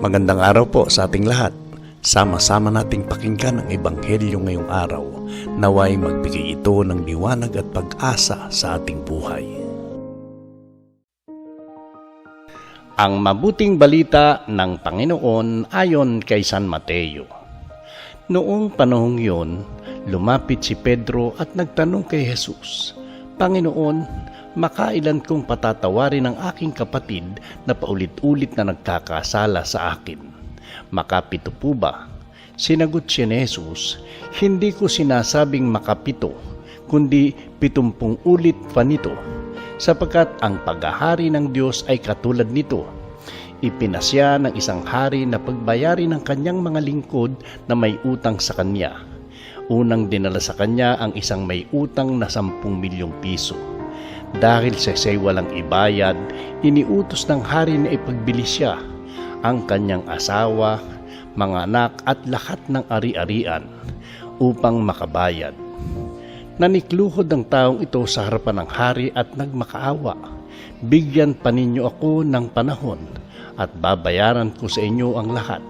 Magandang araw po sa ating lahat. Sama-sama nating pakinggan ang Ebanghelyo ngayong araw. Naway magbigay ito ng liwanag at pag-asa sa ating buhay. Ang mabuting balita ng Panginoon ayon kay San Mateo. Noong panahong yon, lumapit si Pedro at nagtanong kay Jesus, "Panginoon, makailan kong patatawarin ang aking kapatid na paulit-ulit na nagkakasala sa akin? Makapito po ba?" Sinagot siya ni Jesus, "Hindi ko sinasabing makapito, kundi 70 ulit pa nito. Sapagkat ang paghahari ng Diyos ay katulad nito. Ipinasya ng isang hari na pagbayarin ng kanyang mga lingkod na may utang sa kanya. Unang dinala sa kanya ang isang may utang na 10 milyong piso. Dahil sa siya'y walang ibayad, iniutos ng hari na ipagbili siya, ang kanyang asawa, mga anak at lahat ng ari-arian upang makabayad. Nanikluhod ang taong ito sa harapan ng hari at nagmakaawa. Bigyan pa ninyo ako ng panahon at babayaran ko sa inyo ang lahat.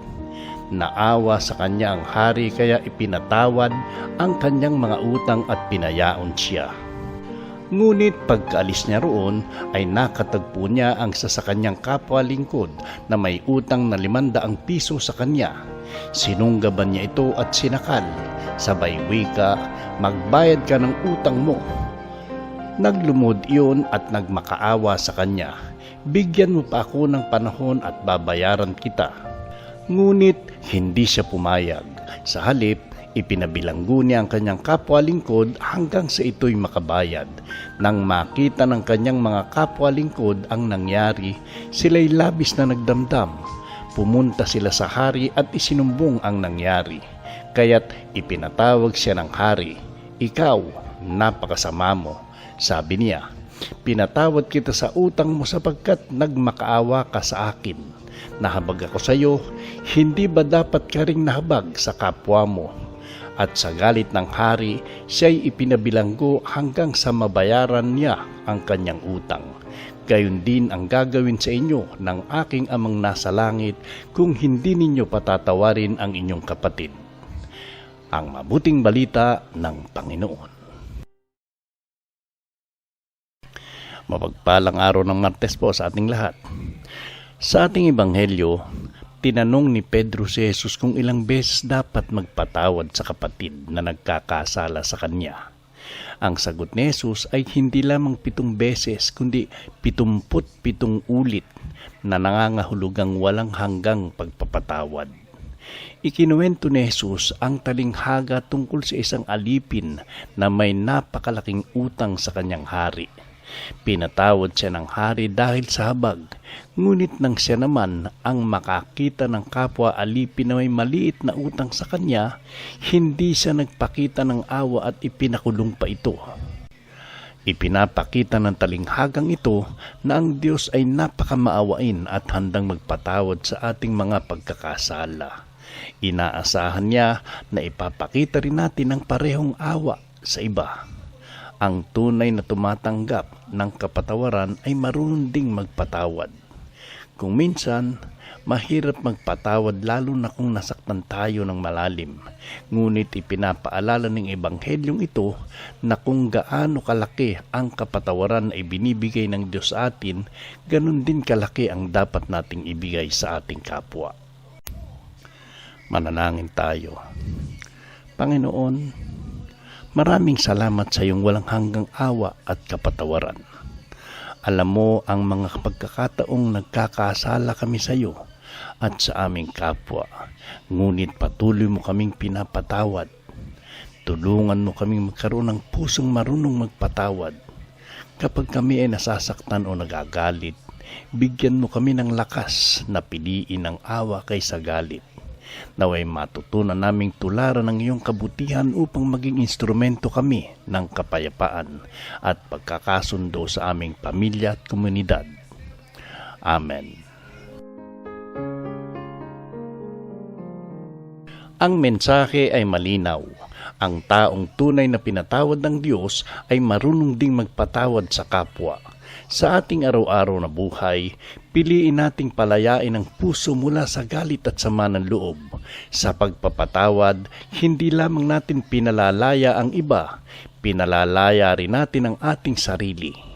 Naawa sa kanya ang hari kaya ipinatawad ang kanyang mga utang at pinayaon siya. Ngunit pagkaalis niya roon ay nakatagpo niya ang isa sa kanyang kapwa lingkod na may utang na 500 piso sa kanya. Sinunggaban niya ito at sinakal. Sabay wika, "Magbayad ka ng utang mo." Naglumod iyon at nagmakaawa sa kanya, "Bigyan mo pa ako ng panahon at babayaran kita." Ngunit hindi siya pumayag. Sa halip, ipinabilanggo niya ang kanyang kapwa lingkod hanggang sa ito'y makabayad. Nang makita ng kanyang mga kapwa lingkod ang nangyari, sila'y labis na nagdamdam. Pumunta sila sa hari at isinumbong ang nangyari. Kaya't ipinatawag siya ng hari. "Ikaw, napakasama mo," sabi niya. "Pinatawad kita sa utang mo sapagkat nagmakaawa ka sa akin. Nahabag ako sa iyo, hindi ba dapat ka ring nahabag sa kapwa mo?" At sa galit ng hari, siya'y ipinabilanggo hanggang sa mabayaran niya ang kanyang utang. Gayon din ang gagawin sa inyo ng aking amang nasa langit kung hindi ninyo patatawarin ang inyong kapatid. Ang mabuting balita ng Panginoon. Mapagpalang araw ng Martes po sa ating lahat. Sa ating Ebanghelyo, tinanong ni Pedro si Jesus kung ilang beses dapat magpatawad sa kapatid na nagkakasala sa kanya. Ang sagot ni Jesus ay hindi lamang 7 beses kundi 77 ulit na nangangahulugang walang hanggang pagpapatawad. Ikinuwento ni Jesus ang talinghaga tungkol sa isang alipin na may napakalaking utang sa kanyang hari. Pinatawad siya ng hari dahil sa habag, ngunit nang siya naman ang makakita ng kapwa alipin na may maliit na utang sa kanya, hindi siya nagpakita ng awa at ipinakulong pa ito. Ipinapakita ng talinghagang ito na ang Diyos ay napakamaawain at handang magpatawad sa ating mga pagkakasala. Inaasahan niya na ipapakita rin natin ang parehong awa sa iba. Ang tunay na tumatanggap ng kapatawaran ay marunong ding magpatawad. Kung minsan, mahirap magpatawad lalo na kung nasaktan tayo ng malalim. Ngunit ipinapaalala ng Ebanghelyong ito na kung gaano kalaki ang kapatawaran ay binibigay ng Diyos sa atin, ganun din kalaki ang dapat nating ibigay sa ating kapwa. Manalangin tayo. Panginoon, maraming salamat sa iyong walang hanggang awa at kapatawaran. Alam mo ang mga pagkakataong nagkakasala kami sa iyo at sa aming kapwa. Ngunit patuloy mo kaming pinapatawad. Tulungan mo kaming magkaroon ng pusong marunong magpatawad. Kapag kami ay nasasaktan o nagagalit, bigyan mo kami ng lakas na piliin ang awa kaysa galit. Naway matutunan naming tularan ng iyong kabutihan upang maging instrumento kami ng kapayapaan at pagkakasundo sa aming pamilya at komunidad. Amen. Ang mensahe ay malinaw. Ang taong tunay na pinatawad ng Diyos ay marunong ding magpatawad sa kapwa. Sa ating araw-araw na buhay, piliin nating palayain ang puso mula sa galit at sama ng loob. Sa pagpapatawad, hindi lamang natin pinalalaya ang iba, pinalalaya rin natin ang ating sarili.